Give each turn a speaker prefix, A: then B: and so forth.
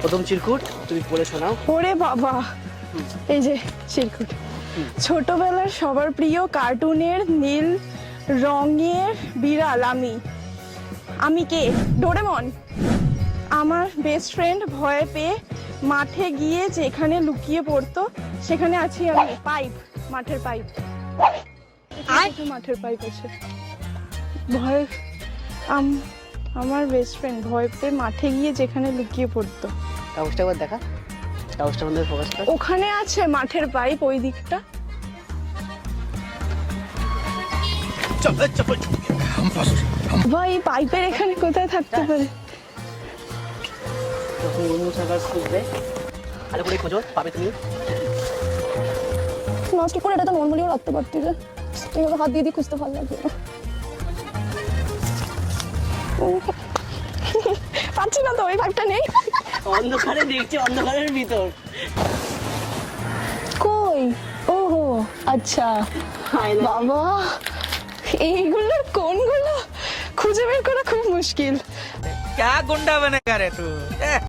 A: প্রথম চিরকুট তুমি পড়ে শোনাও।
B: ওরে বাবা, এই যে চিরকুট। ছোটবেলার সবার প্রিয় কার্টুনের নীল রঙের বিড়াল আমি কে? ডোরেমন। আমার বেস্ট ফ্রেন্ড ভয় পেয়ে মাঠে গিয়ে যেখানে লুকিয়ে পড়তো সেখানে আছি আমি। পাইপ, মাঠের পাইপ। মাঠের পাইপ আছে। ভয় আমার বেস্ট ফ্রেন্ড ভয় পেয়ে মাঠে গিয়ে যেখানে লুকিয়ে পড়তো।
A: কাগজটা একবার দেখা, কাগজটা আমাদের ফোকাস কর।
B: ওখানে আছে মাঠের পাইপ, ওই দিকটা। ভাই পাইপের এখানে কোথায় থাকতে পারে?
A: তখন অনুসার খুঁজবে, ভালো করে খোঁজো, পাবে তুমি।
B: নষ্ট করে এটা তো মন বলিও রাখতে পারতি রে, এইভাবে হাত দিয়ে দিয়ে খুঁজতে ভালো লাগবে না। পাচ্ছি না তো, ওই পাইপটা নেই।
A: অন্ধকারে দেখছি, অন্ধকারের ভিতর।
B: কই? ওহো আচ্ছা বাবা, এইগুলোর কোনগুলো খুঁজে বের করা খুব মুশকিল।
C: क्या गुंडा बनेगा रे तू?